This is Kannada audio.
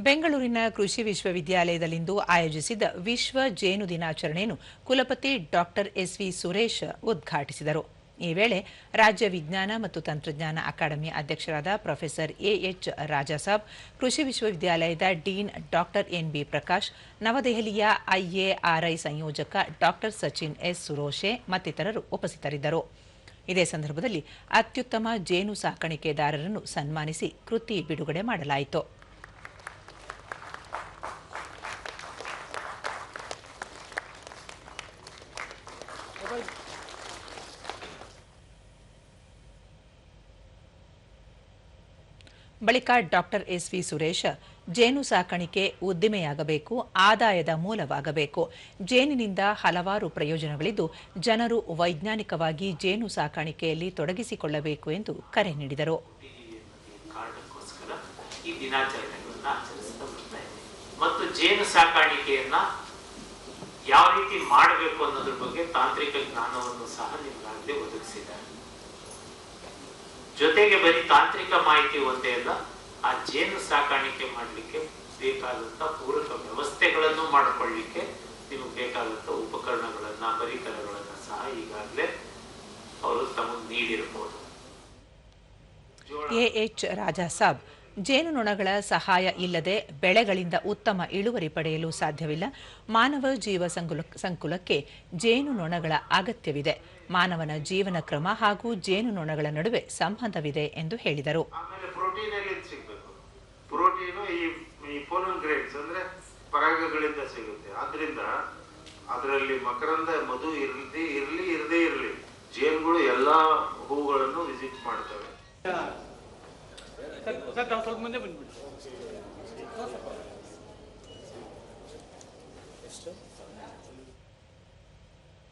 ಬೆಂಗಳೂರಿನ ಕೃಷಿ ವಿಶ್ವವಿದ್ಯಾಲಯದಲ್ಲಿಂದು ಆಯೋಜಿಸಿದ್ದ ವಿಶ್ವ ಜೇನು ದಿನಾಚರಣೆಯನ್ನು ಕುಲಪತಿ ಡಾಕ್ಟರ್ ಎಸ್ವಿ ಸುರೇಶ್ ಉದ್ಘಾಟಿಸಿದರು. ಈ ವೇಳೆ ರಾಜ್ಯ ವಿಜ್ಞಾನ ಮತ್ತು ತಂತ್ರಜ್ಞಾನ ಅಕಾಡೆಮಿ ಅಧ್ಯಕ್ಷರಾದ ಪ್ರೊಫೆಸರ್ ಎಎಚ್ ರಾಜಾಸಾಬ್, ಕೃಷಿ ವಿಶ್ವವಿದ್ಯಾಲಯದ ಡೀನ್ ಡಾಕ್ಟರ್ ಎನ್ಬಿ ಪ್ರಕಾಶ್, ನವದೆಹಲಿಯ ಐಎಆರ್ಐ ಸಂಯೋಜಕ ಡಾಕ್ಟರ್ ಸಚಿನ್ ಎಸ್ ಸುರೋಶೆ ಮತ್ತಿತರರು ಉಪಸ್ಥಿತರಿದ್ದರು. ಇದೇ ಸಂದರ್ಭದಲ್ಲಿ ಅತ್ಯುತ್ತಮ ಜೇನು ಸಾಕಾಣಿಕೆದಾರರನ್ನು ಸನ್ಮಾನಿಸಿ ಕೃತಿ ಬಿಡುಗಡೆ ಮಾಡಲಾಯಿತು. ಬಳಿಕ ಡಾಕ್ಟರ್ ಎಸ್ವಿ ಸುರೇಶ್, ಜೇನು ಸಾಕಾಣಿಕೆ ಉದ್ದಿಮೆಯಾಗಬೇಕು, ಆದಾಯದ ಮೂಲವಾಗಬೇಕು. ಜೇನಿನಿಂದ ಹಲವಾರು ಪ್ರಯೋಜನಗಳಿದ್ದು, ಜನರು ವೈಜ್ಞಾನಿಕವಾಗಿ ಜೇನು ಸಾಕಾಣಿಕೆಯಲ್ಲಿ ತೊಡಗಿಸಿಕೊಳ್ಳಬೇಕು ಎಂದು ಕರೆ ನೀಡಿದರು. ಈ ದಿನಾಚರಣೆಗಳನ್ನು ಆಚರಿಸುತ್ತಾ ಬರ್ತಾ ಇದೆ ಮತ್ತು ಜೇನು ಸಾಕಾಣಿಕೆಯನ್ನ ಯಾವ ರೀತಿ ಮಾಡಬೇಕು ಅನ್ನೋದ್ರ ಬಗ್ಗೆ ತಾಂತ್ರಿಕ ಜ್ಞಾನವನ್ನು ಸಹ ನಿಮ್ಗಾಗಲೇ ಒದಗಿಸಿದ್ದಾರೆ. ಜೊತೆಗೆ ಬರೀ ತಾಂತ್ರಿಕ ಮಾಹಿತಿ ಒಂದೇ ಅಲ್ಲ, ಆ ಜೇನು ಸಾಕಾಣಿಕೆ ಮಾಡಲಿಕ್ಕೆ ಬೇಕಾದಂತ ಪೂರಕ ವ್ಯವಸ್ಥೆಗಳನ್ನು ಮಾಡಿಕೊಳ್ಳಿಕ್ಕೆ ನಿಮಗೆ ಬೇಕಾದಂತ ಉಪಕರಣಗಳನ್ನ, ಪರಿಕರಗಳನ್ನ ಸಹ ಈಗಾಗಲೇ ಅವರು ತಮಗೆ ನೀಡಿರಬಹುದು. ಎಎಚ್ ರಾಜಾಸಾಬ್, ಜೇನುನೊಣಗಳ ಸಹಾಯ ಇಲ್ಲದೆ ಬೆಳೆಗಳಿಂದ ಉತ್ತಮ ಇಳುವರಿ ಪಡೆಯಲು ಸಾಧ್ಯವಿಲ್ಲ. ಮಾನವ ಜೀವ ಸಂಕುಲಕ್ಕೆ ಜೇನುನೊಣಗಳ ಅಗತ್ಯವಿದೆ. ಮಾನವನ ಜೀವನ ಕ್ರಮ ಹಾಗೂ ಜೇನುನೊಣಗಳ ನಡುವೆ ಸಂಬಂಧವಿದೆ ಎಂದು ಹೇಳಿದರು. ಪ್ರೋಟೀನು ಈ ಪೋಲನ್ ಗ್ರೇನ್ಸ್ ಅಂದ್ರೆ ಪರಾಗಗಳಿಂದ ಸಿಗುತ್ತೆ. ಆದ್ರಿಂದ ಅದರಲ್ಲಿ ಮಕರಂದ ಮಧು ಇರದೇ ಇರಲಿ, ಜೇನುಗಳು ಎಲ್ಲಾ ಹೂಗಳನ್ನು ವಿಸಿಟ್ ಮಾಡ್ತವೆ. ಸ್ವಲ್ಪ ಮುಂದೆ ಬಂದ್ಬಿಡಿ.